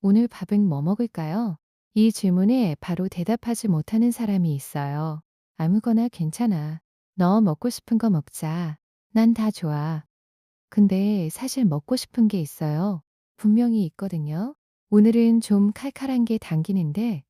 오늘 밥은 뭐 먹을까요? 이 질문에 바로 대답하지 못하는 사람이 있어요. 아무거나 괜찮아. 너 먹고 싶은 거 먹자. 난 다 좋아. 근데 사실 먹고 싶은 게 있어요. 분명히 있거든요. 오늘은 좀 칼칼한 게 당기는데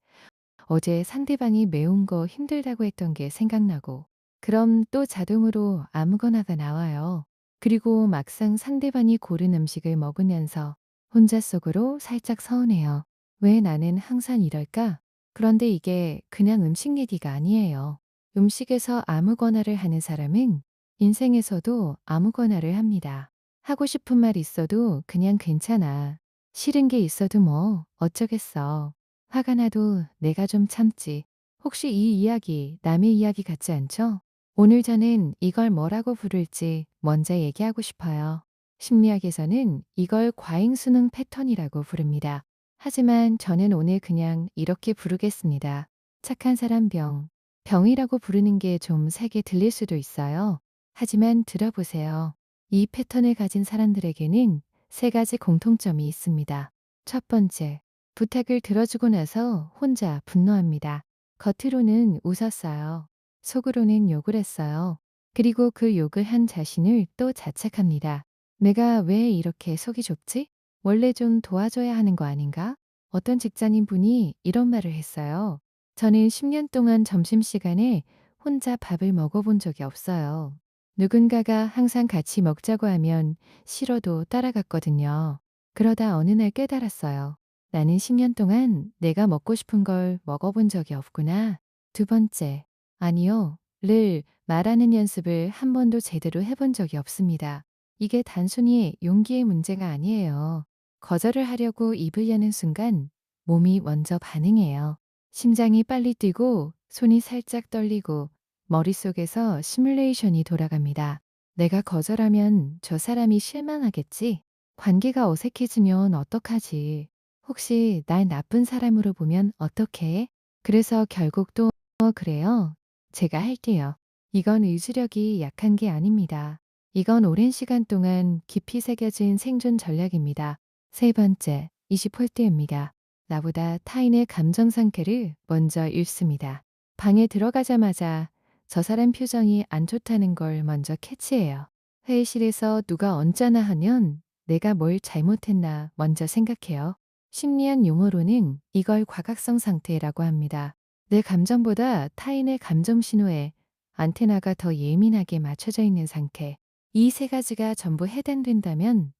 어제 상대방이 매운 거 힘들다고 했던 게 생각나고 그럼 또 자동으로 아무거나가 나와요. 그리고 막상 상대방이 고른 음식을 먹으면서 혼자 속으로 살짝 서운해요. 왜 나는 항상 이럴까? 그런데 이게 그냥 음식 얘기가 아니에요. 음식에서 아무거나를 하는 사람은 인생에서도 아무거나를 합니다. 하고 싶은 말 있어도 그냥 괜찮아. 싫은 게 있어도 뭐 어쩌겠어. 화가 나도 내가 좀 참지. 혹시 이 이야기 남의 이야기 같지 않죠? 오늘 저는 이걸 뭐라고 부를지 먼저 얘기하고 싶어요. 심리학에서는 이걸 과잉수능 패턴이라고 부릅니다. 하지만 저는 오늘 그냥 이렇게 부르겠습니다. 착한 사람 병. 병이라고 부르는 게 좀 세게 들릴 수도 있어요. 하지만 들어보세요. 이 패턴을 가진 사람들에게는 세 가지 공통점이 있습니다. 첫 번째, 부탁을 들어주고 나서 혼자 분노합니다. 겉으로는 웃었어요. 속으로는 욕을 했어요. 그리고 그 욕을 한 자신을 또 자책합니다. 내가 왜 이렇게 속이 좁지? 원래 좀 도와줘야 하는 거 아닌가? 어떤 직장인 분이 이런 말을 했어요. 저는 10년 동안 점심시간에 혼자 밥을 먹어본 적이 없어요. 누군가가 항상 같이 먹자고 하면 싫어도 따라갔거든요. 그러다 어느 날 깨달았어요. 나는 10년 동안 내가 먹고 싶은 걸 먹어본 적이 없구나. 두 번째, 아니요, 를 말하는 연습을 한 번도 제대로 해본 적이 없습니다. 이게 단순히 용기의 문제가 아니에요. 거절을 하려고 입을 여는 순간 몸이 먼저 반응해요. 심장이 빨리 뛰고 손이 살짝 떨리고 머릿속에서 시뮬레이션이 돌아갑니다. 내가 거절하면 저 사람이 실망하겠지? 관계가 어색해지면 어떡하지? 혹시 날 나쁜 사람으로 보면 어떡해? 그래서 결국 또 그래요. 제가 할게요. 이건 의지력이 약한 게 아닙니다. 이건 오랜 시간 동안 깊이 새겨진 생존 전략입니다. 세 번째, 20홀대입니다. 나보다 타인의 감정 상태를 먼저 읽습니다. 방에 들어가자마자 저 사람 표정이 안 좋다는 걸 먼저 캐치해요. 회의실에서 누가 언짢아 하면 내가 뭘 잘못했나 먼저 생각해요. 심리학 용어로는 이걸 과각성 상태라고 합니다. 내 감정보다 타인의 감정 신호에 안테나가 더 예민하게 맞춰져 있는 상태. 이 세 가지가 전부 해당된다면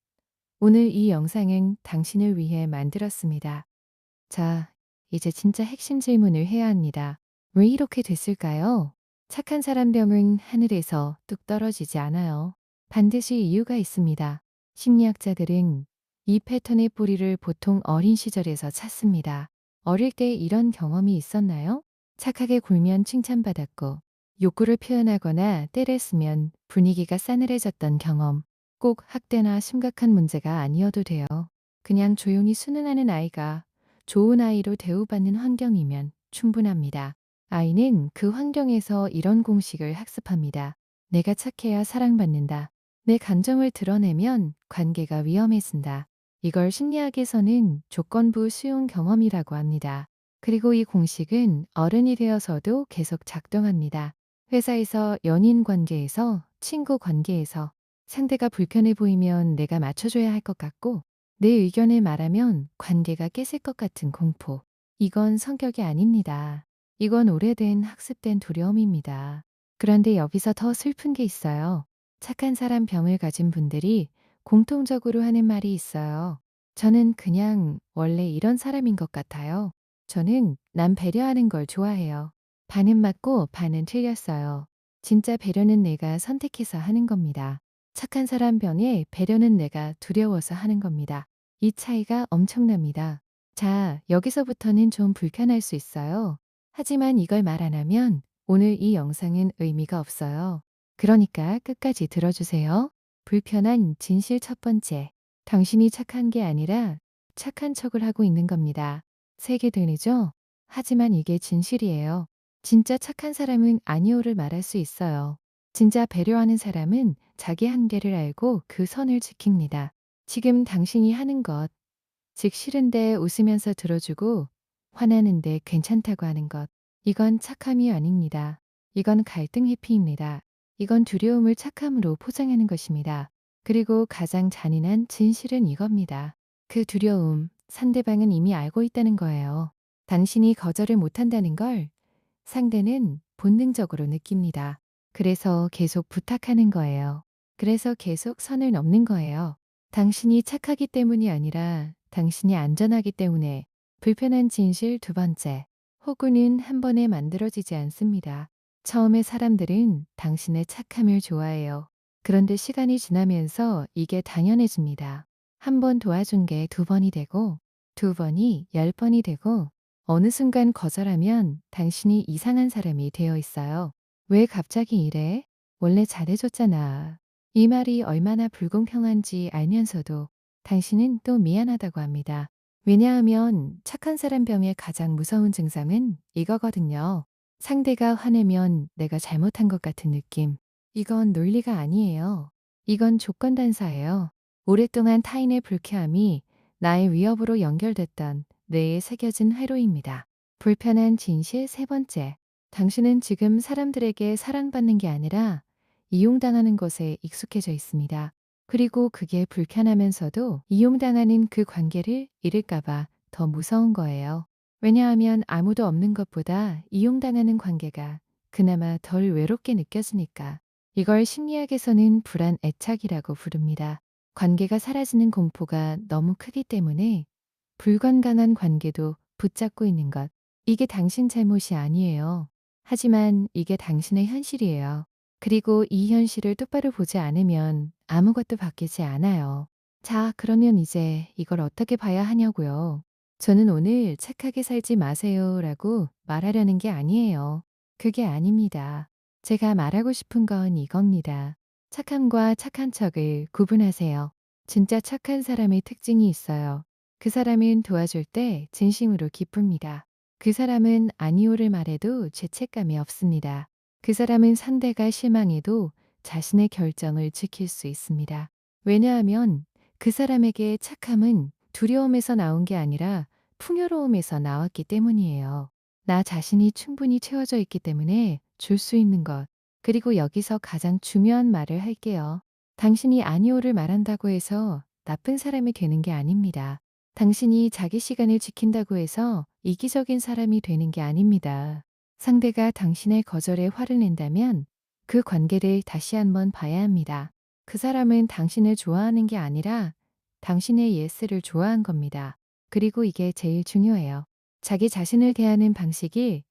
오늘 이 영상은 당신을 위해 만들었습니다. 자, 이제 진짜 핵심 질문을 해야 합니다. 왜 이렇게 됐을까요? 착한 사람 병은 하늘에서 뚝 떨어지지 않아요. 반드시 이유가 있습니다. 심리학자들은 이 패턴의 뿌리를 보통 어린 시절에서 찾습니다. 어릴 때 이런 경험이 있었나요? 착하게 굴면 칭찬받았고, 욕구를 표현하거나 때를 쓰면 분위기가 싸늘해졌던 경험. 꼭 학대나 심각한 문제가 아니어도 돼요. 그냥 조용히 순응하는 아이가 좋은 아이로 대우받는 환경이면 충분합니다. 아이는 그 환경에서 이런 공식을 학습합니다. 내가 착해야 사랑받는다. 내 감정을 드러내면 관계가 위험해진다. 이걸 심리학에서는 조건부 수용 경험이라고 합니다. 그리고 이 공식은 어른이 되어서도 계속 작동합니다. 회사에서, 연인 관계에서, 친구 관계에서 상대가 불편해 보이면 내가 맞춰줘야 할 것 같고 내 의견을 말하면 관계가 깨질 것 같은 공포. 이건 성격이 아닙니다. 이건 오래된 학습된 두려움입니다. 그런데 여기서 더 슬픈 게 있어요. 착한 사람 병을 가진 분들이 공통적으로 하는 말이 있어요. 저는 그냥 원래 이런 사람인 것 같아요. 저는 남 배려하는 걸 좋아해요. 반은 맞고 반은 틀렸어요. 진짜 배려는 내가 선택해서 하는 겁니다. 착한 사람 변에 배려는 내가 두려워서 하는 겁니다. 이 차이가 엄청납니다. 자, 여기서부터는 좀 불편할 수 있어요. 하지만 이걸 말 안 하면 오늘 이 영상은 의미가 없어요. 그러니까 끝까지 들어주세요. 불편한 진실 첫 번째. 당신이 착한 게 아니라 착한 척을 하고 있는 겁니다. 세게 들리죠? 하지만 이게 진실이에요. 진짜 착한 사람은 아니오를 말할 수 있어요. 진짜 배려하는 사람은 자기 한계를 알고 그 선을 지킵니다. 지금 당신이 하는 것, 즉 싫은데 웃으면서 들어주고 화나는데 괜찮다고 하는 것. 이건 착함이 아닙니다. 이건 갈등 회피입니다. 이건 두려움을 착함으로 포장하는 것입니다. 그리고 가장 잔인한 진실은 이겁니다. 그 두려움, 상대방은 이미 알고 있다는 거예요. 당신이 거절을 못한다는 걸 상대는 본능적으로 느낍니다. 그래서 계속 부탁하는 거예요. 그래서 계속 선을 넘는 거예요. 당신이 착하기 때문이 아니라 당신이 안전하기 때문에. 불편한 진실 두 번째. 호구는 한 번에 만들어지지 않습니다. 처음에 사람들은 당신의 착함을 좋아해요. 그런데 시간이 지나면서 이게 당연해집니다. 한 번 도와준 게 두 번이 되고, 두 번이 10번이 되고, 어느 순간 거절하면 당신이 이상한 사람이 되어 있어요. 왜 갑자기 이래? 원래 잘해줬잖아. 이 말이 얼마나 불공평한지 알면서도 당신은 또 미안하다고 합니다. 왜냐하면 착한 사람 병의 가장 무서운 증상은 이거거든요. 상대가 화내면 내가 잘못한 것 같은 느낌. 이건 논리가 아니에요. 이건 조건단사예요. 오랫동안 타인의 불쾌함이 나의 위협으로 연결됐던 뇌에 새겨진 회로입니다. 불편한 진실 세 번째. 당신은 지금 사람들에게 사랑받는 게 아니라 이용당하는 것에 익숙해져 있습니다. 그리고 그게 불편하면서도 이용당하는 그 관계를 잃을까봐 더 무서운 거예요. 왜냐하면 아무도 없는 것보다 이용당하는 관계가 그나마 덜 외롭게 느껴지니까. 이걸 심리학에서는 불안 애착이라고 부릅니다. 관계가 사라지는 공포가 너무 크기 때문에 불건강한 관계도 붙잡고 있는 것. 이게 당신 잘못이 아니에요. 하지만 이게 당신의 현실이에요. 그리고 이 현실을 똑바로 보지 않으면 아무것도 바뀌지 않아요. 자, 그러면 이제 이걸 어떻게 봐야 하냐고요. 저는 오늘 착하게 살지 마세요 라고 말하려는 게 아니에요. 그게 아닙니다. 제가 말하고 싶은 건 이겁니다. 착함과 착한 척을 구분하세요. 진짜 착한 사람의 특징이 있어요. 그 사람은 도와줄 때 진심으로 기쁩니다. 그 사람은 아니오를 말해도 죄책감이 없습니다. 그 사람은 상대가 실망해도 자신의 결정을 지킬 수 있습니다. 왜냐하면 그 사람에게 착함은 두려움에서 나온 게 아니라 풍요로움에서 나왔기 때문이에요. 나 자신이 충분히 채워져 있기 때문에 줄 수 있는 것. 그리고 여기서 가장 중요한 말을 할게요. 당신이 아니오를 말한다고 해서 나쁜 사람이 되는 게 아닙니다. 당신이 자기 시간을 지킨다고 해서 이기적인 사람이 되는 게 아닙니다. 상대가 당신의 거절에 화를 낸다면 그 관계를 다시 한번 봐야 합니다. 그 사람은 당신을 좋아하는 게 아니라 당신의 예스를 좋아한 겁니다. 그리고 이게 제일 중요해요. 자기 자신을 대하는 방식이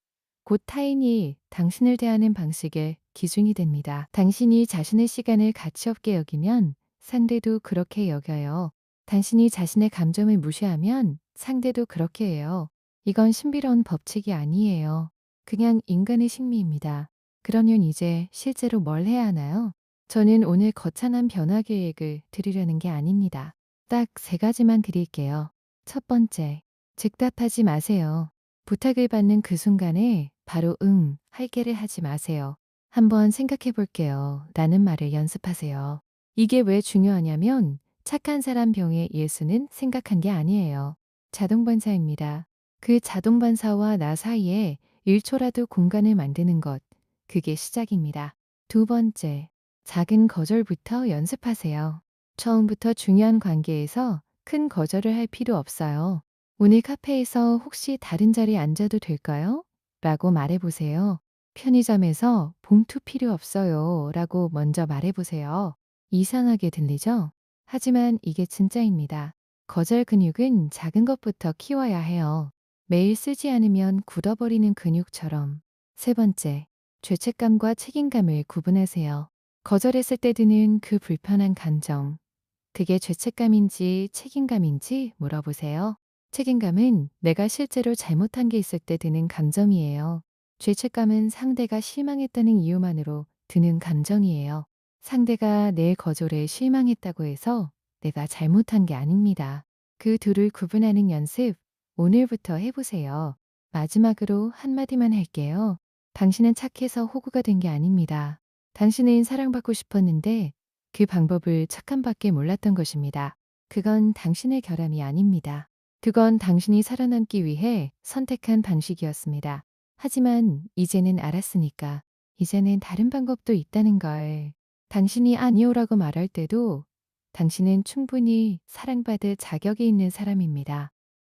곧 타인이 당신을 대하는 방식의 기준이 됩니다. 당신이 자신의 시간을 가치 없게 여기면 상대도 그렇게 여겨요. 당신이 자신의 감정을 무시하면 상대도 그렇게 해요. 이건 신비로운 법칙이 아니에요. 그냥 인간의 심리입니다. 그러면 이제 실제로 뭘 해야 하나요? 저는 오늘 거창한 변화 계획을 드리려는 게 아닙니다. 딱 세 가지만 드릴게요. 첫 번째, 즉답하지 마세요. 부탁을 받는 그 순간에 바로 응, 할게를 하지 마세요. 한번 생각해 볼게요. 라는 말을 연습하세요. 이게 왜 중요하냐면 착한 사람 병의 예수는 생각한 게 아니에요. 자동반사입니다. 그 자동반사와 나 사이에 1초라도 공간을 만드는 것. 그게 시작입니다. 두 번째, 작은 거절부터 연습하세요. 처음부터 중요한 관계에서 큰 거절을 할 필요 없어요. 오늘 카페에서 혹시 다른 자리에 앉아도 될까요? 라고 말해보세요. 편의점에서 봉투 필요 없어요. 라고 먼저 말해보세요. 이상하게 들리죠? 하지만 이게 진짜입니다. 거절 근육은 작은 것부터 키워야 해요. 매일 쓰지 않으면 굳어버리는 근육처럼. 세 번째, 죄책감과 책임감을 구분하세요. 거절했을 때 드는 그 불편한 감정. 그게 죄책감인지 책임감인지 물어보세요. 책임감은 내가 실제로 잘못한 게 있을 때 드는 감정이에요. 죄책감은 상대가 실망했다는 이유만으로 드는 감정이에요. 상대가 내 거절에 실망했다고 해서 내가 잘못한 게 아닙니다. 그 둘을 구분하는 연습 오늘부터 해보세요. 마지막으로 한마디만 할게요. 당신은 착해서 호구가 된 게 아닙니다. 당신은 사랑받고 싶었는데 그 방법을 착함밖에 몰랐던 것입니다. 그건 당신의 결함이 아닙니다. 그건 당신이 살아남기 위해 선택한 방식이었습니다. 하지만 이제는 알았으니까. 이제는 다른 방법도 있다는 걸. 당신이 아니오라고 말할 때도 당신은 충분히 사랑받을 자격이 있는 사람입니다.